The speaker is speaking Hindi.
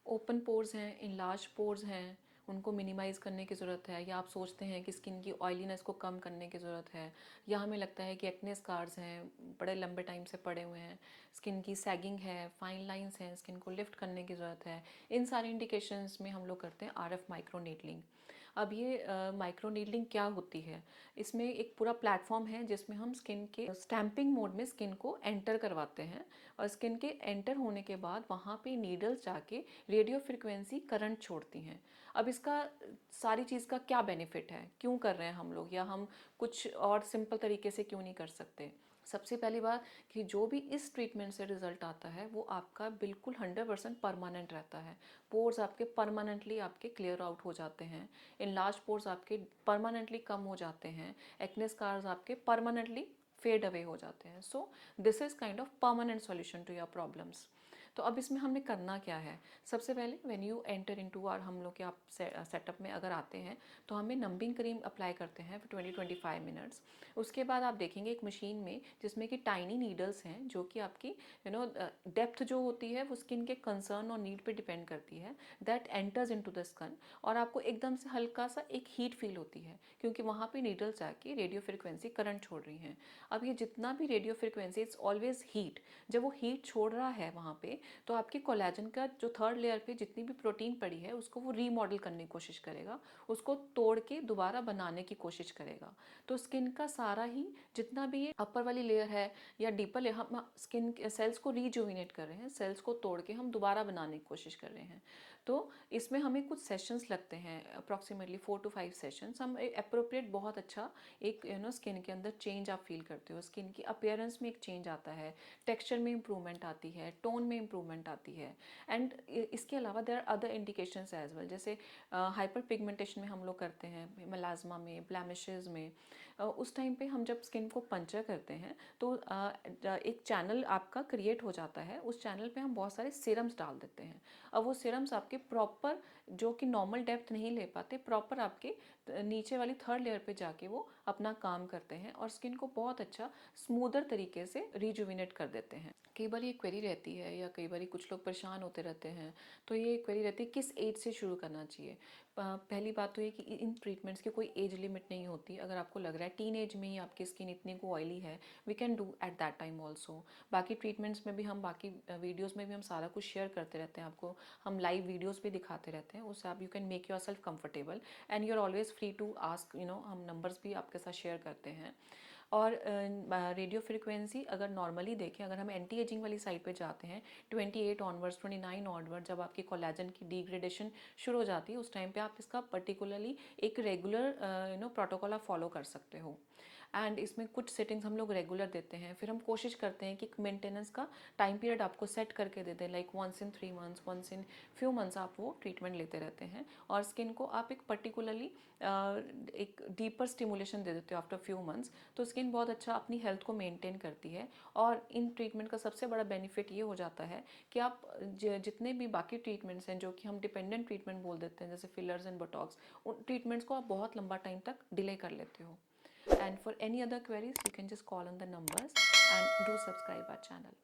ओपन पोर्स हैं, इनलार्ज पोर्स हैं, उनको मिनिमाइज़ करने की ज़रूरत है, या आप सोचते हैं कि स्किन की ऑयलीनेस को कम करने की ज़रूरत है, या हमें लगता है कि एक्ने स्कार्स हैं, बड़े लंबे टाइम से पड़े हुए हैं, स्किन की सैगिंग है, फाइन लाइंस हैं, स्किन को लिफ्ट करने की ज़रूरत है, इन सारे इंडिकेशंस में हम लोग करते हैं आरएफ माइक्रो नीडलिंग। अब ये माइक्रो नीडलिंग क्या होती है? इसमें एक पूरा प्लेटफॉर्म है जिसमें हम स्किन के स्टैंपिंग मोड में स्किन को एंटर करवाते हैं, और स्किन के एंटर होने के बाद वहाँ पे नीडल्स जाके रेडियो फ्रिक्वेंसी करंट छोड़ती हैं। अब इसका सारी चीज़ का क्या बेनिफिट है, क्यों कर रहे हैं हम लोग, या हम कुछ और सिंपल तरीके से क्यों नहीं कर सकते? सबसे पहली बात कि जो भी इस ट्रीटमेंट से रिजल्ट आता है वो आपका बिल्कुल 100% परमानेंट रहता है। पोर्स आपके परमानेंटली आपके क्लियर आउट हो जाते हैं, इनलार्ज पोर्स आपके परमानेंटली कम हो जाते हैं, एक्ने स्कार्स आपके परमानेंटली फेड अवे हो जाते हैं। So this is kind of permanent solution to your problems. तो अब इसमें हमने करना क्या है? सबसे पहले when you enter into our, हम लोग के आप सेटअप में अगर आते हैं तो हमें नंबिंग क्रीम अप्लाई करते हैं फॉर 20-25 मिनट्स। उसके बाद आप देखेंगे एक मशीन में जिसमें कि टाइनी नीडल्स हैं, जो कि आपकी डेप्थ जो होती है वो स्किन के कंसर्न और नीड पे डिपेंड करती है, that enters into the skin, और आपको एकदम से हल्का सा एक हीट फील होती है क्योंकि वहाँ पे नीडल्स आके रेडियो फ्रिक्वेंसी करंट छोड़ रही हैं। अब ये जितना भी radio frequency, it's always heat. जब वो हीट छोड़ रहा है वहाँ पे, तो आपके कोलेजन का जो थर्ड लेयर पे जितनी भी प्रोटीन पड़ी है उसको वो रीमॉडल करने की कोशिश करेगा, उसको तोड़ के दोबारा बनाने की कोशिश करेगा। तो स्किन का सारा ही जितना भी ये अपर वाली लेयर है या डीपर लेयर, हम स्किन सेल्स को रीजुविनेट कर रहे हैं, सेल्स को तोड़ के हम दोबारा बनाने की कोशिश कर रहे हैं। तो इसमें हमें कुछ सेशंस लगते हैं, अप्रॉक्सीमेटली 4 to 5 सेशंस। हम अप्रोप्रिएट बहुत अच्छा एक स्किन के अंदर चेंज आप फील करते हो, स्किन की अपीयरेंस में एक चेंज आता है, टेक्सचर में इंप्रूवमेंट आती है, टोन में इंप्रूवमेंट आती है। एंड इसके अलावा there are other indications as well, जैसे हाइपर पिगमेंटेशन में हम लोग करते हैं, मेलाज्मा में, ब्लैमिशेस में। उस टाइम पे हम जब स्किन को पंचर करते हैं तो एक चैनल आपका क्रिएट हो जाता है, उस चैनल पे हम बहुत सारे सीरम्स डाल देते हैं। अब वो सीरम्स आपके प्रॉपर, जो कि नॉर्मल डेप्थ नहीं ले पाते, प्रॉपर आपके नीचे वाली थर्ड लेयर पे जाके वो अपना काम करते हैं और स्किन को बहुत अच्छा स्मूदर तरीके से रिजुविनेट कर देते हैं। कई बार ये क्वेरी रहती है, या कई बार कुछ लोग परेशान होते रहते हैं, तो ये क्वेरी रहती है किस एज से शुरू करना चाहिए। पहली बात तो ये कि इन ट्रीटमेंट्स की कोई एज लिमिट नहीं होती। अगर आपको लग रहा है टीन एज में ही आपकी स्किन इतनी को ऑयली है, we can do at that time also. बाकी ट्रीटमेंट्स में भी हम, बाकी वीडियोज़ में भी हम सारा कुछ शेयर करते रहते हैं आपको, हम लाइव वीडियोज़ भी दिखाते रहते हैं, उससे आप you can make yourself comfortable and you are always free to ask, हम नंबर्स भी आपके साथ शेयर करते हैं। और रेडियो फ्रिक्वेंसी अगर नॉर्मली देखें, अगर हम एंटी एजिंग वाली साइड पे जाते हैं 28 ऑनवर्ड्स, 29 ऑनवर्ड, जब आपकी कोलेजन की डिग्रेडेशन शुरू हो जाती है, उस टाइम पे आप इसका पर्टिकुलरली एक रेगुलर प्रोटोकॉल आप फॉलो कर सकते हो। एंड इसमें कुछ सेटिंग्स हम लोग रेगुलर देते हैं, फिर हम कोशिश करते हैं कि मेंटेनेंस का टाइम पीरियड आपको सेट करके दे दें, like once in 3 months, once in few months आप वो ट्रीटमेंट लेते रहते हैं, और स्किन को आप एक पर्टिकुलरली एक डीपर स्टिमुलेशन दे देते हो आफ्टर फ्यू मंथ्स, तो स्किन बहुत अच्छा अपनी हेल्थ को मेंटेन करती है। और इन ट्रीटमेंट का सबसे बड़ा बेनिफिट ये हो जाता है कि आप जितने भी बाकी ट्रीटमेंट्स हैं जो कि हम डिपेंडेंट ट्रीटमेंट बोल देते हैं, जैसे फिलर्स एंड बोटॉक्स, उन ट्रीटमेंट्स को आप बहुत लंबा टाइम तक डिले कर लेते हो। And for any other queries, you can just call on the numbers and do subscribe our channel.